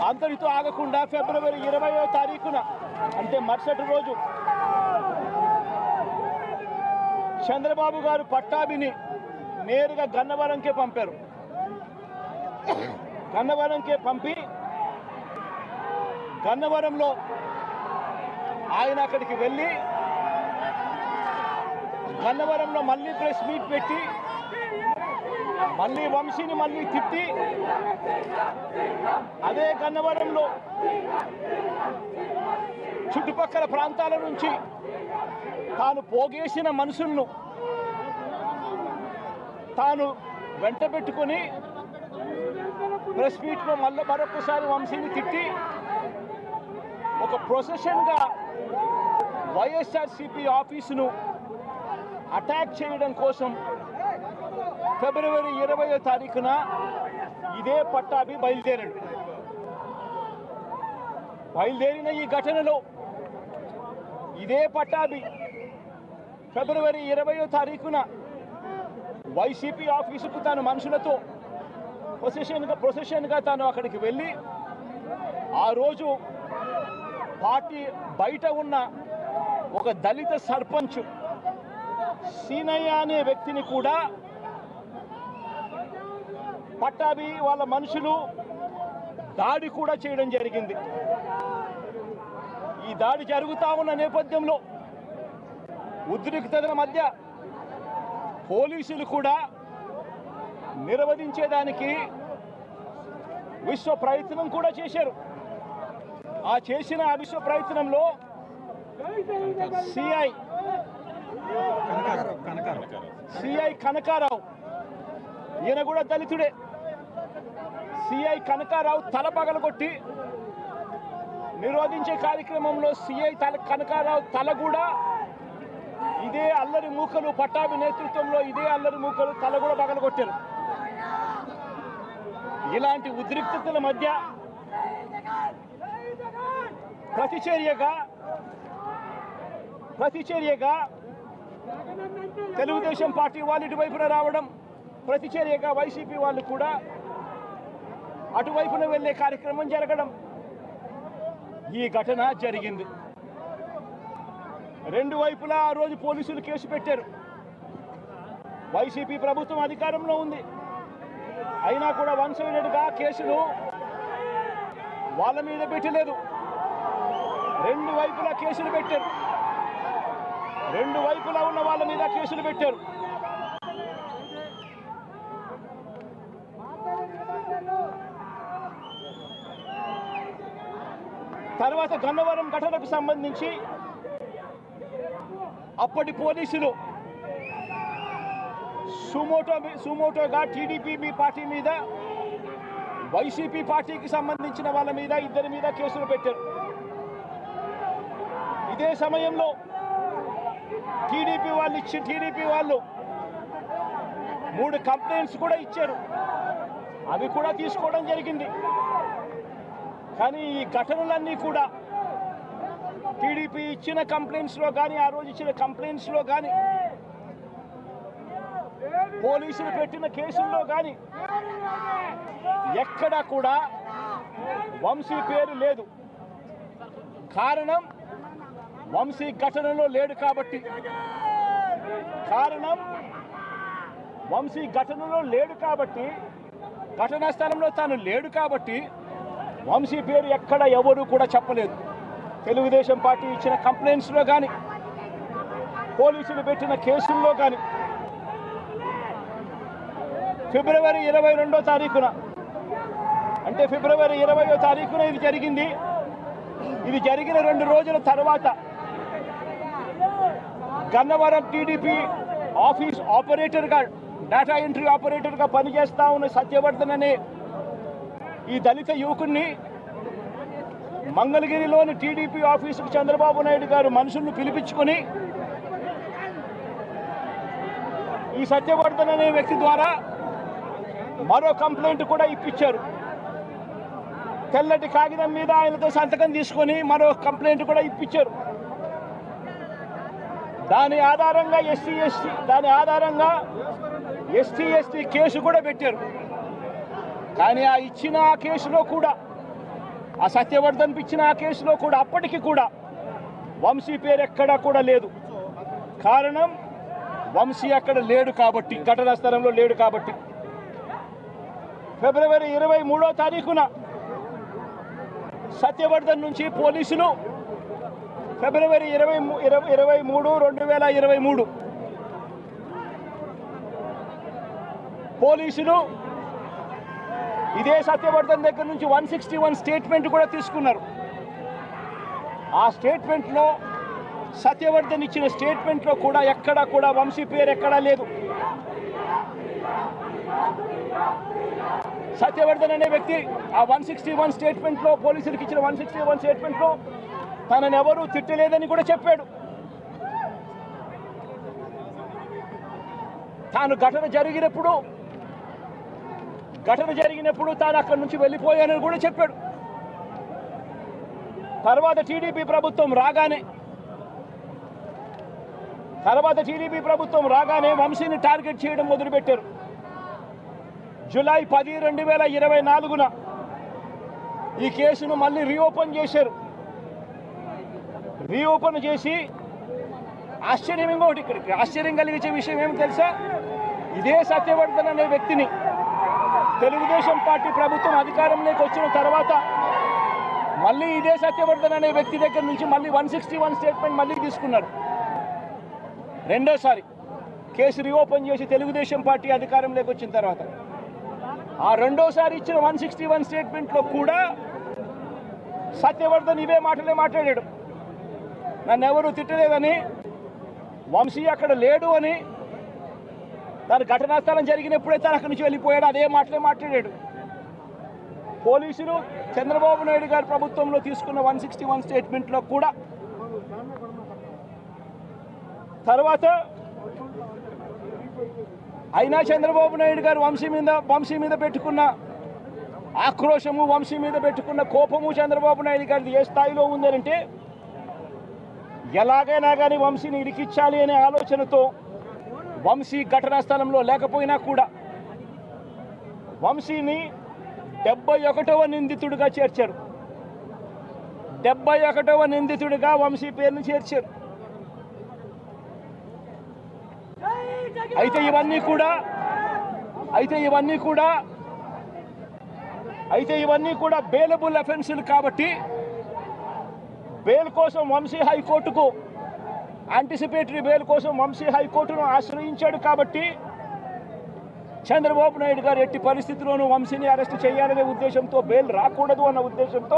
అంతటితో ఆగకుండా ఫిబ్రవరి 20వ తారీఖున అంటే మరుసటి రోజు చంద్రబాబు గారు పట్టాభిని నేరుగా గన్నవరంకే పంపారు. గన్నవరంకే పంపి గన్నవరంలో ఆయన అక్కడికి వెళ్ళి గన్నవరంలో మళ్ళీ ప్రెస్ మీట్ పెట్టి మళ్ళీ వంశీని మళ్ళీ తిట్టి అదే గన్నవరంలో చుట్టుపక్కల ప్రాంతాల నుంచి తాను పోగేసిన మనుషులను తాను వెంట పెట్టుకొని ప్రెస్ మీట్లో మళ్ళీ మరొకసారి వంశీని తిట్టి ఒక ప్రొసెషన్గా వైఎస్ఆర్సీపీ ఆఫీసును అటాక్ చేయడం కోసం ఫిబ్రవరి 20వ తారీఖున ఇదే పట్టాభి బయలుదేరిన ఈ ఘటనలో ఇదే పట్టాభి ఫిబ్రవరి 20వ తారీఖున వైసీపీ ఆఫీసుకు తాను మనుషులతో ప్రొసెషన్గా తాను అక్కడికి వెళ్ళి ఆ రోజు పార్టీ బయట ఉన్న ఒక దళిత సర్పంచ్ సీనయ్య అనే వ్యక్తిని కూడా పట్టాభి వాళ్ళ మనుషులు దాడి కూడా చేయడం జరిగింది. ఈ దాడి జరుగుతా ఉన్న నేపథ్యంలో ఉద్రిక్తతల మధ్య పోలీసులు కూడా నిర్వహించేదానికి విశ్వ ప్రయత్నం కూడా చేశారు. ఆ చేసిన విశ్వ ప్రయత్నంలో సిఐ కనకారావు, ఈయన కూడా దళితుడే, సిఐ కనకారావు తల పగలగొట్టి నిరోధించే కార్యక్రమంలో సిఐ కనకారావు తల కూడా ఇదే అల్లరి మూకలు పట్టాభి నేతృత్వంలో ఇదే అల్లరి మూకలు తల కూడా పగలగొట్టారు. ఇలాంటి ఉద్రిక్తతల మధ్య ప్రతిచర్యగా తెలుగుదేశం పార్టీ వాళ్ళు ఇటువైపున రావడం, ప్రతిచర్యగా వైసీపీ వాళ్ళు కూడా అటువైపున వెళ్ళే కార్యక్రమం జరగడం, ఈ ఘటన జరిగింది. రెండు వైపులా ఆ రోజు పోలీసులు కేసు పెట్టారు. వైసీపీ ప్రభుత్వం అధికారంలో ఉంది, అయినా కూడా వన్ సైడెడ్గా కేసులు వాళ్ళ మీద పెట్టలేదు. రెండు వైపులా కేసులు పెట్టారు, రెండు వైపులా ఉన్న వాళ్ళ మీద కేసులు పెట్టారు. తర్వాత గన్నవరం ఘటనకు సంబంధించి అప్పటి పోలీసులు సుమోటోగా టీడీపీ పార్టీ మీద, వైసీపీ పార్టీకి సంబంధించిన వాళ్ళ మీద, ఇద్దరి మీద కేసులు పెట్టారు. ఇదే సమయంలో టీడీపీ వాళ్ళు 3 కంప్లైంట్స్ కూడా ఇచ్చారు, అవి కూడా తీసుకోవడం జరిగింది. కానీ ఈ ఘటనలన్నీ కూడా టీడీపీ ఇచ్చిన కంప్లైంట్స్లో కానీ, ఆ రోజు ఇచ్చిన కంప్లైంట్స్లో కానీ, పోలీసులు పెట్టిన కేసుల్లో కానీ ఎక్కడా కూడా వంశీ పేరు లేదు. కారణం వంశీ ఘటనలో లేడు కాబట్టి, ఘటనా స్థలంలో తాను లేడు కాబట్టి వంశీ పేరు ఎక్కడ ఎవరు కూడా చెప్పలేదు. తెలుగుదేశం పార్టీ ఇచ్చిన కంప్లైంట్స్లో కానీ, పోలీసులు పెట్టిన కేసుల్లో కానీ ఫిబ్రవరి 22వ తారీఖున అంటే ఫిబ్రవరి 20వ తారీఖున ఇది జరిగింది. ఇది జరిగిన 2 రోజుల తర్వాత గన్నవరం టీడీపీ ఆఫీస్ ఆపరేటర్గా, డేటా ఎంట్రీ ఆపరేటర్గా పనిచేస్తా ఉన్న సత్యవర్ధన్ అనే ఈ దళిత యువకుడిని మంగళగిరిలోని టీడీపీ ఆఫీసుకు చంద్రబాబు నాయుడు గారు మనుషులను పిలిపించుకొని ఈ సత్యవర్ధన్ అనే వ్యక్తి ద్వారా మరో కంప్లైంట్ కూడా ఇప్పించారు. తెల్లటి కాగితం మీద ఆయనతో సంతకం తీసుకొని మరో కంప్లైంట్ కూడా ఇప్పించారు. దాని ఆధారంగా ఎస్టీ కేసు కూడా పెట్టారు. కానీ ఆ ఇచ్చిన కేసులో కూడా ఆ సత్యవర్ధన్ ఇచ్చిన ఆ కేసులో కూడా అప్పటికి కూడా వంశీ పేరు ఎక్కడా కూడా లేదు. కారణం వంశీ అక్కడ లేడు కాబట్టి, ఘటనా స్థలంలో లేడు కాబట్టి. ఫిబ్రవరి 23వ తారీఖున సత్యవర్ధన్ నుంచి పోలీసులు ఫిబ్రవరి 23, 2023 పోలీసులు ఇదే సత్యవర్ధన్ దగ్గర నుంచి 161 స్టేట్మెంట్ కూడా తీసుకున్నారు. ఆ స్టేట్మెంట్లో సత్యవర్ధన్ ఇచ్చిన స్టేట్మెంట్లో కూడా ఎక్కడా కూడా వంశీ పేరు ఎక్కడా లేదు. సత్యవర్ధన్ అనే వ్యక్తి ఆ 161 స్టేట్మెంట్లో, పోలీసులకు ఇచ్చిన 161 స్టేట్మెంట్లో తనని ఎవరూ తిట్టలేదని కూడా చెప్పాడు. తాను ఘటన జరిగినప్పుడు తాను అక్కడి నుంచి వెళ్ళిపోయానని కూడా చెప్పాడు. తర్వాత టీడీపీ ప్రభుత్వం రాగానే వంశీని టార్గెట్ చేయడం మొదలుపెట్టారు. జూలై 10, 2024న ఈ కేసును మళ్ళీ రీఓపెన్ చేశారు. రీఓపెన్ చేసి ఆశ్చర్యం కలిగించే విషయం ఏమి తెలుసా? ఇదే సత్యవర్ధన్ అనే వ్యక్తిని తెలుగుదేశం పార్టీ ప్రభుత్వం అధికారంలోకి వచ్చిన తర్వాత మళ్ళీ ఇదే సత్యవర్ధన్ అనే వ్యక్తి దగ్గర నుంచి మళ్ళీ 161 స్టేట్మెంట్ మళ్ళీ తీసుకున్నారు. రెండోసారి కేసు రీఓపెన్ చేసి తెలుగుదేశం పార్టీ అధికారంలోకి వచ్చిన తర్వాత ఆ రెండోసారి ఇచ్చిన 161 స్టేట్మెంట్లో కూడా సత్యవర్ధన్ ఇవే మాటలే మాట్లాడాడు. నన్ను ఎవరు తిట్టలేదని, వంశీ అక్కడ లేడు అని, తన ఘటనా స్థలం జరిగినప్పుడే తను అక్కడి నుంచి వెళ్ళిపోయాడు, అదే మాటలే మాట్లాడాడు. పోలీసులు చంద్రబాబు నాయుడు గారి ప్రభుత్వంలో తీసుకున్న 161 స్టేట్మెంట్లో కూడా తర్వాత అయినా చంద్రబాబు నాయుడు గారు వంశీ మీద పెట్టుకున్న ఆక్రోశము, వంశీ మీద పెట్టుకున్న కోపము చంద్రబాబు నాయుడు గారిది ఏ స్థాయిలో ఉందనంటే ఎలాగైనా కానీ వంశీని ఇరికించాలి అనే ఆలోచనతో వంశీ ఘటనా స్థలంలో లేకపోయినా కూడా వంశీని 71వ నిందితుడిగా చేర్చారు. 71వ నిందితుడిగా వంశీ పేరును చేర్చారు. అయితే ఇవన్నీ కూడా బెయిలబుల్ అఫెన్సులు కాబట్టి బెయిల్ కోసం వంశీ హైకోర్టుకు యాంటిసిపేటరీ బెయిల్ కోసం వంశీ హైకోర్టును ఆశ్రయించాడు. కాబట్టి చంద్రబాబు నాయుడు గారు ఎట్టి పరిస్థితుల్లోనూ వంశీని అరెస్ట్ చేయాలనే ఉద్దేశంతో, బెయిల్ రాకూడదు అన్న ఉద్దేశంతో